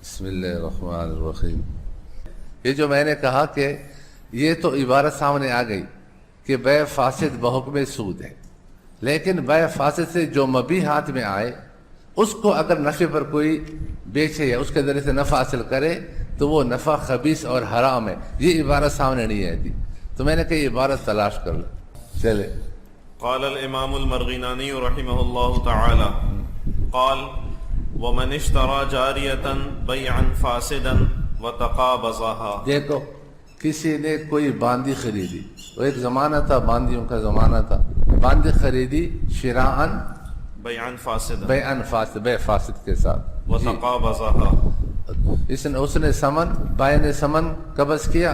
بسم اللہ الرحمن الرحیم۔ یہ جو میں نے کہا کہ یہ تو عبارت سامنے آ گئی کہ بے فاسد بحکم سود ہے، لیکن بے فاسد سے جو مبیح ہاتھ میں آئے اس کو اگر نفع پر کوئی بیچے یا اس کے ذریعے سے نفع حاصل کرے تو وہ نفع خبیث اور حرام ہے۔ یہ عبارت سامنے نہیں آئی تھی تو میں نے کہا یہ عبارت تلاش کر لو۔ چلے قال الامام المرغنانی رحمہ اللہ تعالی قال ومن اشترى جاریة بیعا فاسدا وتقابضها۔ دیکھو کسی نے کوئی باندی خریدی، وہ ایک زمانہ تھا، باندیوں کا زمانہ تھا، باندی خریدی شراءً بیعا فاسدا بیعاً فاسد، بے فاسد کے ساتھ، وتقابضها، اس نے سمن، بائع نے سمن قبض کیا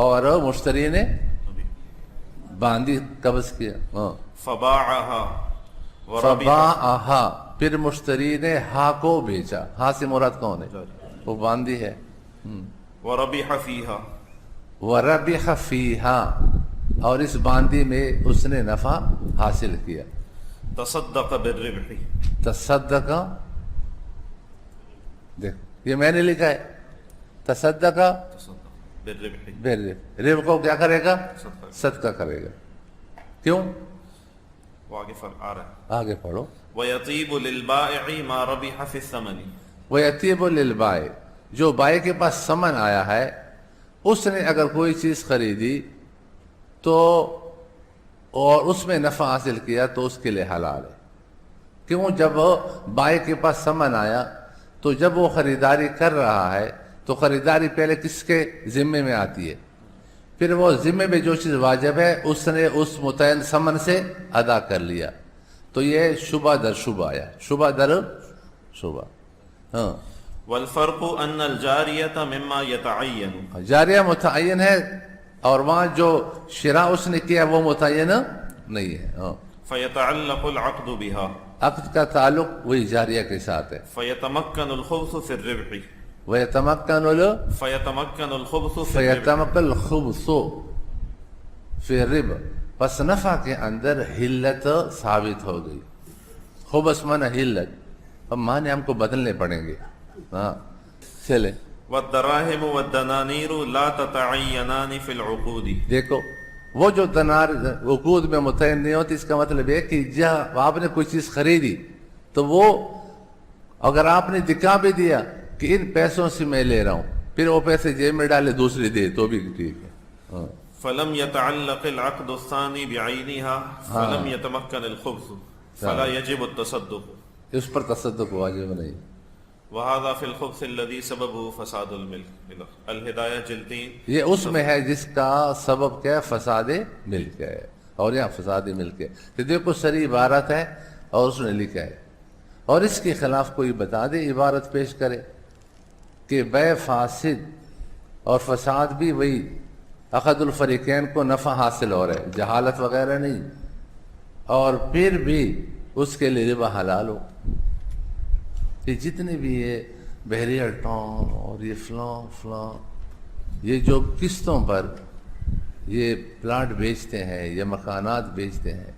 اور مشتری نے باندی قبض کیا۔ فباعها وربح، فباعها، پھر مشتری نے ہا کو بیچا۔ ہا سے مراد کون ہے؟ وہ باندی ہے۔ وربح فيها، وربح فیہا، اور اس باندی میں اس نے نفع حاصل کیا۔ تصدق بالربح، تصدق، دیکھ یہ میں نے لکھا ہے، تصدق بالربح، بالربح، ربح کو کیا کرے گا؟ صدقہ کرے گا۔ کیوں؟ وہ آگے فرق آ رہا ہے۔ آگے پڑھو۔ وَيَطِيبُ لِلْبَائِعِ مَا رَبِحَ فِي الثَّمَنِ، وَيَطِيبُ لِلْبَائِعِ، جو بائع کے پاس سمن آیا ہے اس نے اگر کوئی چیز خریدی تو اور اس میں نفع حاصل کیا تو اس کے لیے حلال ہے۔ کیوں؟ جب بائع کے پاس سمن آیا تو جب وہ خریداری کر رہا ہے تو خریداری پہلے کس کے ذمے میں آتی ہے؟ پھر وہ ذمے میں جو چیز واجب ہے اس نے اس متعین سمن سے ادا کر لیا تو یہ شبہ در شبہ آیا، شبہ در شبہ۔ ہاں، والفرق ان الجاریة مما يتعین، جاریہ متعین ہے اور وہاں جو شراء اس نے کیا وہ متعین نہیں ہے۔ ہاں، فيتعلق العقد بها، عقد کا تعلق وہی جاریہ کے ساتھ ہے۔ فيتمكن الخبث في الربح، وَيَتَمَكَّنُ فيتمكن الخبث في الربح، فَيَتَمَكَّنُ الْخُبْثُ فِي الرِّبْح، پس نفع کے اندر حلت ثابت ہو گئی۔ خبث معنی حلت، اب معنی ہم کو بدلنے پڑیں گے۔ ہاں چلے، والدراهم والدنانير لا تتعینان في العقود، دیکھو وہ جو دنار عقود میں متعین نہیں ہوتی، اس کا مطلب ہے کہ جب آپ نے کوئی چیز خریدی تو وہ اگر آپ نے دکھا بھی دیا کہ ان پیسوں سے میں لے رہا ہوں، پھر وہ پیسے جیب میں ڈالے دوسری دے تو بھی ٹھیک ہے۔ ہاں، فلم يتعلق العقد الثاني بعينها فلم يتمكن الخبث فلا يجب التصدق، اس پر تصدق واجب نہیں۔ وهذا في الخبث الذي سببه فساد الملك، الہدایہ جلد 3۔ یہ اس میں ہے جس کا سبب کیا ہے؟ فساد ملک ہے، اور یہاں فساد ملک ہے تو دیکھو صریح عبارت ہے اور اس نے لکھا ہے، اور اس کے خلاف کوئی بتا دے، عبارت پیش کرے کہ بے فاسد اور فساد بھی وہی احد الفریقین کو نفع حاصل ہو رہا ہے، جہالت وغیرہ نہیں، اور پھر بھی اس کے لیے ربا حلال ہو۔ یہ جتنے بھی یہ بحریہ ٹاؤن اور یہ فلاں یہ جو قسطوں پر یہ پلاٹ بیچتے ہیں یا مکانات بیچتے ہیں،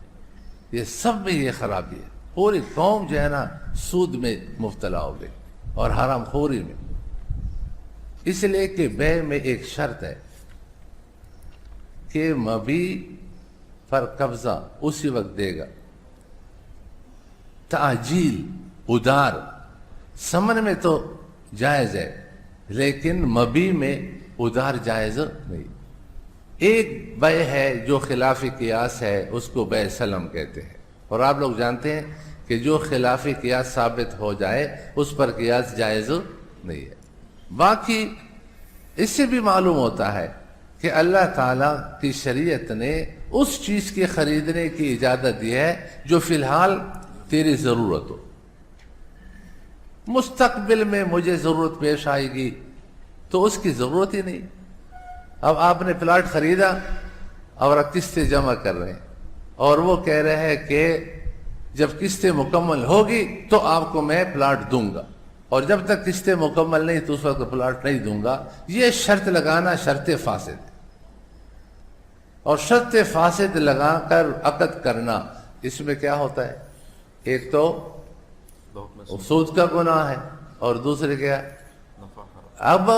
یہ سب میں یہ خرابی ہے۔ پوری قوم جو ہے نا سود میں مبتلا ہو گئی اور حرام خوری میں، اس لیے کہ بیع میں ایک شرط ہے کہ مبیع پر قبضہ اسی وقت دے گا۔ تعجیل، ادار، سمن میں تو جائز ہے لیکن مبیع میں ادار جائز نہیں۔ ایک بیع ہے جو خلاف قیاس ہے، اس کو بیع سلم کہتے ہیں، اور آپ لوگ جانتے ہیں کہ جو خلاف قیاس ثابت ہو جائے اس پر قیاس جائز نہیں ہے۔ باقی اس سے بھی معلوم ہوتا ہے کہ اللہ تعالیٰ کی شریعت نے اس چیز کے خریدنے کی اجازت دی ہے جو فی الحال تیری ضرورت ہو، مستقبل میں مجھے ضرورت پیش آئے گی تو اس کی ضرورت ہی نہیں۔ اب آپ نے پلاٹ خریدا اور قسطیں جمع کر رہے ہیں اور وہ کہہ رہے ہیں کہ جب قسطیں مکمل ہوگی تو آپ کو میں پلاٹ دوں گا، اور جب تک قسطیں مکمل نہیں تو اس وقت پلاٹ نہیں دوں گا۔ یہ شرط لگانا شرط فاسد ہے، اور شرط فاسد لگا کر عقد کرنا، اس میں کیا ہوتا ہے؟ ایک تو سود کا گناہ ہے اور دوسرے کیا؟ اب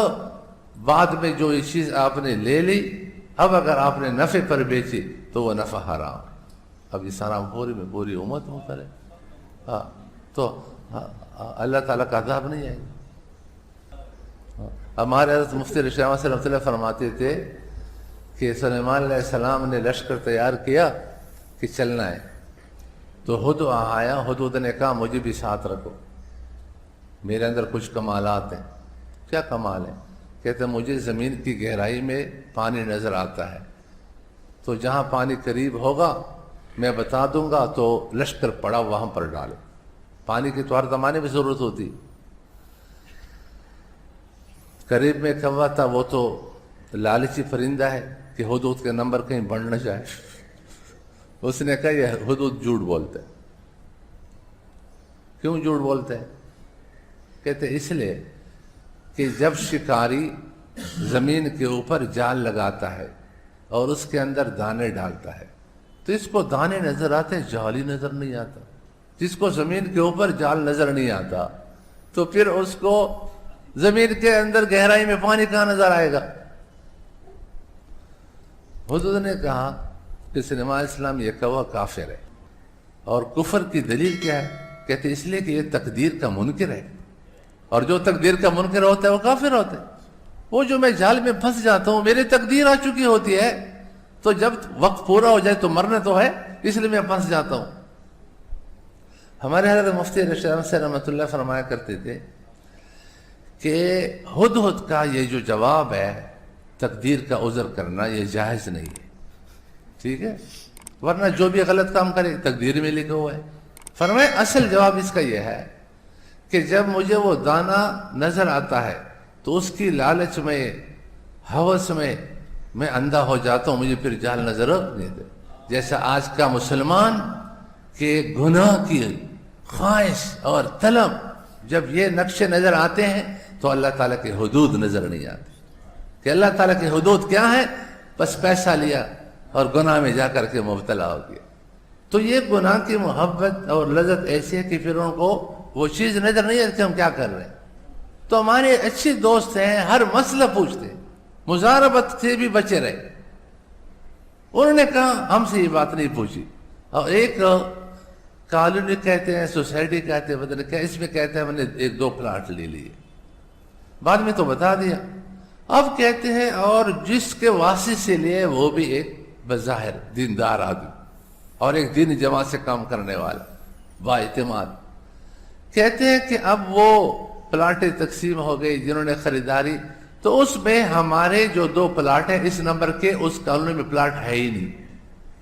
بعد میں جو یہ چیز آپ نے لے لی، اب اگر آپ نے نفع پر بیچی تو وہ نفع حرام. اب یہ سارا پوری امت مکر ہے. ہاں تو اللہ تعالیٰ کا عذاب نہیں آئے گا. ہمارے حضرت مفتی رشید احمد صلی اللہ علیہ وسلم فرماتے تھے کہ سلیمان علیہ السلام نے لشکر تیار کیا کہ چلنا ہے، تو ہدہد آیا. ہدہد نے کہا مجھے بھی ساتھ رکھو، میرے اندر کچھ کمالات ہیں. کیا کمال ہے؟ کہتے ہیں مجھے زمین کی گہرائی میں پانی نظر آتا ہے، تو جہاں پانی قریب ہوگا میں بتا دوں گا تو لشکر پڑا وہاں پر ڈالو. پانی کی تو ہر زمانے میں ضرورت ہوتی. قریب میں کوا تھا، وہ تو لالچی پرندہ ہے کہ ہدہد کے نمبر کہیں بڑھ نہ جائے. اس نے کہا یہ ہدہد جھوٹ بولتا ہے. کیوں جھوٹ بولتا ہے؟ کہتے اس لیے کہ جب شکاری زمین کے اوپر جال لگاتا ہے اور اس کے اندر دانے ڈالتا ہے تو اس کو دانے نظر آتے ہیں، جال ہی نظر نہیں آتا. جس کو زمین کے اوپر جال نظر نہیں آتا تو پھر اس کو زمین کے اندر گہرائی میں پانی کہاں نظر آئے گا؟ حضور نے کہا کہ سلیمان علیہ السلام یہ کوا کافر ہے. اور کفر کی دلیل کیا ہے؟ کہتے اس لیے کہ یہ تقدیر کا منکر ہے، اور جو تقدیر کا منکر ہوتا ہے وہ کافر ہوتا ہے. وہ جو میں جال میں پھنس جاتا ہوں، میری تقدیر آ چکی ہوتی ہے، تو جب وقت پورا ہو جائے تو مرنا تو ہے، اس لیے میں پھنس جاتا ہوں. ہمارے حضرت مفتی رشید احمد سے رحمۃ اللہ فرمایا کرتے تھے کہ ہدہد کا یہ جو جواب ہے تقدیر کا عذر کرنا یہ جائز نہیں ہے. ٹھیک ہے، ورنہ جو بھی غلط کام کرے تقدیر میں لکھا ہوا ہے. فرمائے اصل جواب اس کا یہ ہے کہ جب مجھے وہ دانہ نظر آتا ہے تو اس کی لالچ میں، ہوس میں اندھا ہو جاتا ہوں، مجھے پھر جال نظر نہیں دے. جیسا آج کا مسلمان کہ گناہ کی خواہش اور طلب، جب یہ نقشے نظر آتے ہیں تو اللہ تعالیٰ کے حدود نظر نہیں آتے کہ اللہ تعالیٰ کے حدود کیا ہے. بس پیسہ لیا اور گناہ میں جا کر کے مبتلا ہو گیا. تو یہ گناہ کی محبت اور لذت ایسی ہے کہ پھر ان کو وہ چیز نظر نہیں آتی ہم کیا کر رہے ہیں. تو ہمارے اچھے دوست ہیں، ہر مسئلہ پوچھتے ہیں، مزاربت سے بھی بچے رہے. انہوں نے کہا ہم سے یہ بات نہیں پوچھی. اور ایک کالونی کہتے ہیں، سوسائٹی کہتے ہیں، بدل کیا اس میں کہتے ہیں میں نے 1-2 پلاٹ لے لیے، بعد میں تو بتا دیا. اب کہتے ہیں اور جس کے واسطے سے لیے وہ بھی ایک بظاہر دیندار آدمی اور ایک دین جماعت سے کام کرنے والا با اعتماد. کہتے ہیں کہ اب وہ پلاٹیں تقسیم ہو گئی جنہوں نے خریداری، تو اس میں ہمارے جو 2 پلاٹ ہیں اس نمبر کے اس کالونی میں پلاٹ ہے ہی نہیں.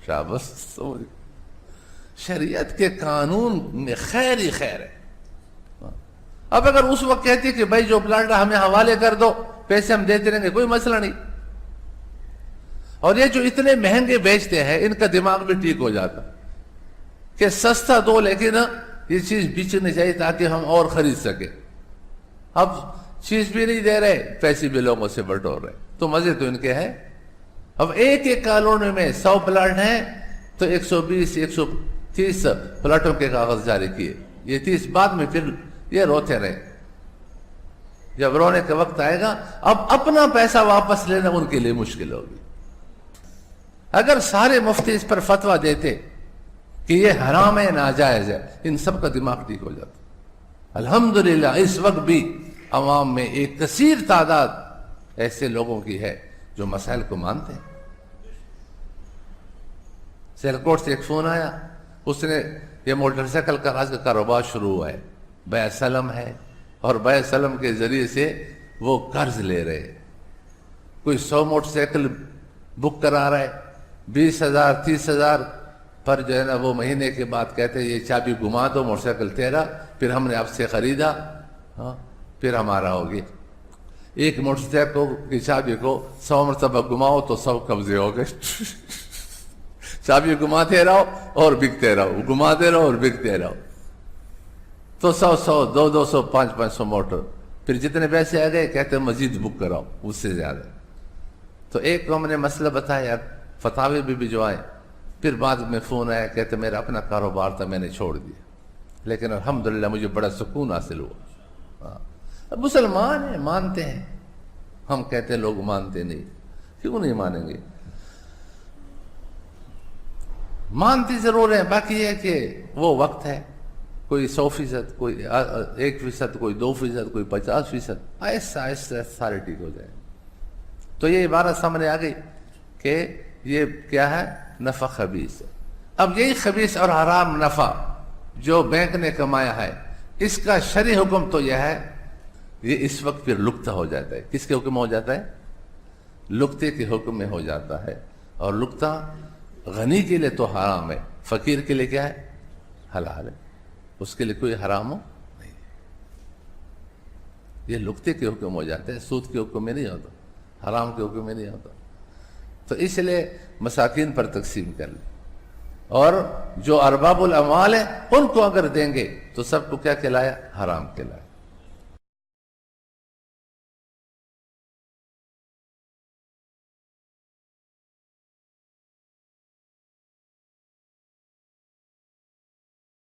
شاباش، شریعت کے قانون میں خیر ہی خیر ہے. اب اگر اس وقت کہتی کہ بھائی جو پلاٹ ہمیں حوالے کر دو، پیسے ہم دیتے رہیں گے، کوئی مسئلہ نہیں. اور یہ جو اتنے مہنگے بیچتے ہیں ان کا دماغ بھی ٹھیک ہو جاتا کہ سستا دو لیکن یہ چیز بیچنی چاہیے تاکہ ہم اور خرید سکیں. اب چیز بھی نہیں دے رہے، پیسے بھی لوگوں سے بٹور رہے، تو مزے تو ان کے ہیں. اب ایک کالونی میں 100 پلاٹ ہیں تو 120-130 پلاٹوں کے کاغذ جاری کیے. یہ 30 بعد میں پھر یہ روتے رہے. جب رونے کا وقت آئے گا اب اپنا پیسہ واپس لینا ان کے لیے مشکل ہوگی. اگر سارے مفتی اس پر فتویٰ دیتے کہ یہ حرام ہے، ناجائز ہے، ان سب کا دماغ ٹھیک ہو جاتا. الحمدللہ اس وقت بھی عوام میں ایک کثیر تعداد ایسے لوگوں کی ہے جو مسائل کو مانتے ہیں. سیلکوٹ سے ایک فون آیا، اس نے یہ موٹر سائیکل کا کاروبار شروع ہوا ہے، بیع سلم ہے، اور بیع سلم کے ذریعے سے وہ قرض لے رہے. کوئی 100 موٹر سائیکل بک کرا رہا ہے 20,000-30,000 پر جو ہے نا، وہ مہینے کے بعد کہتے ہیں یہ چابی گما دو، موٹر سائیکل تیرا، پھر ہم نے آپ سے خریدا، پھر ہمارا ہوگی. ایک موٹر سائیکل کی چابی کو 100 مرتبہ گماؤ تو 100 قبضے ہو گئے. چابی گماتے رہو اور بکتے رہو، گماتے رہو اور بکتے رہو، تو 100 200 500 موٹر. پھر جتنے پیسے آ گئے کہتے ہیں مزید بک کراؤ اس سے زیادہ. تو ایک کو ہم نے مسئلہ بتایا، فتاوی بھی بھجوائے. پھر بعد میں فون آیا، کہتے میرا اپنا کاروبار تھا میں نے چھوڑ دیا، لیکن الحمدللہ مجھے بڑا سکون حاصل ہوا. اب مسلمان ہیں، مانتے ہیں، ہم کہتے ہیں لوگ مانتے نہیں، کیوں نہیں مانیں گے؟ مانتے ضرور ہیں، باقی یہ ہے کہ وہ وقت ہے، کوئی 100%، کوئی 1%، کوئی 2%، کوئی 50%، آہستہ آہستہ سارے ٹھیک ہو جائے۔ تو یہ عبارت سامنے آ گئی کہ یہ کیا ہے؟ نفع خبیث ہے۔ اب یہی خبیث اور حرام نفع جو بینک نے کمایا ہے، اس کا شرعی حکم تو یہ ہے، یہ اس وقت پھر لقطہ ہو جاتا ہے۔ کس کے حکم میں ہو جاتا ہے؟ لقطے کے حکم میں ہو جاتا ہے، اور لقطہ غنی کے لیے تو حرام ہے، فقیر کے لیے کیا ہے؟ حلال ہے، اس کے لیے کوئی حرام ہو نہیں۔ یہ لقطے کے حکم ہو جاتے ہیں، سود کے حکم میں نہیں ہوتا، حرام کے حکم میں نہیں ہوتا۔ تو اس لیے مساکین پر تقسیم کر لیں، اور جو ارباب الاموال ہیں ان کو اگر دیں گے تو سب کو کیا کھلایا؟ حرام کھلایا۔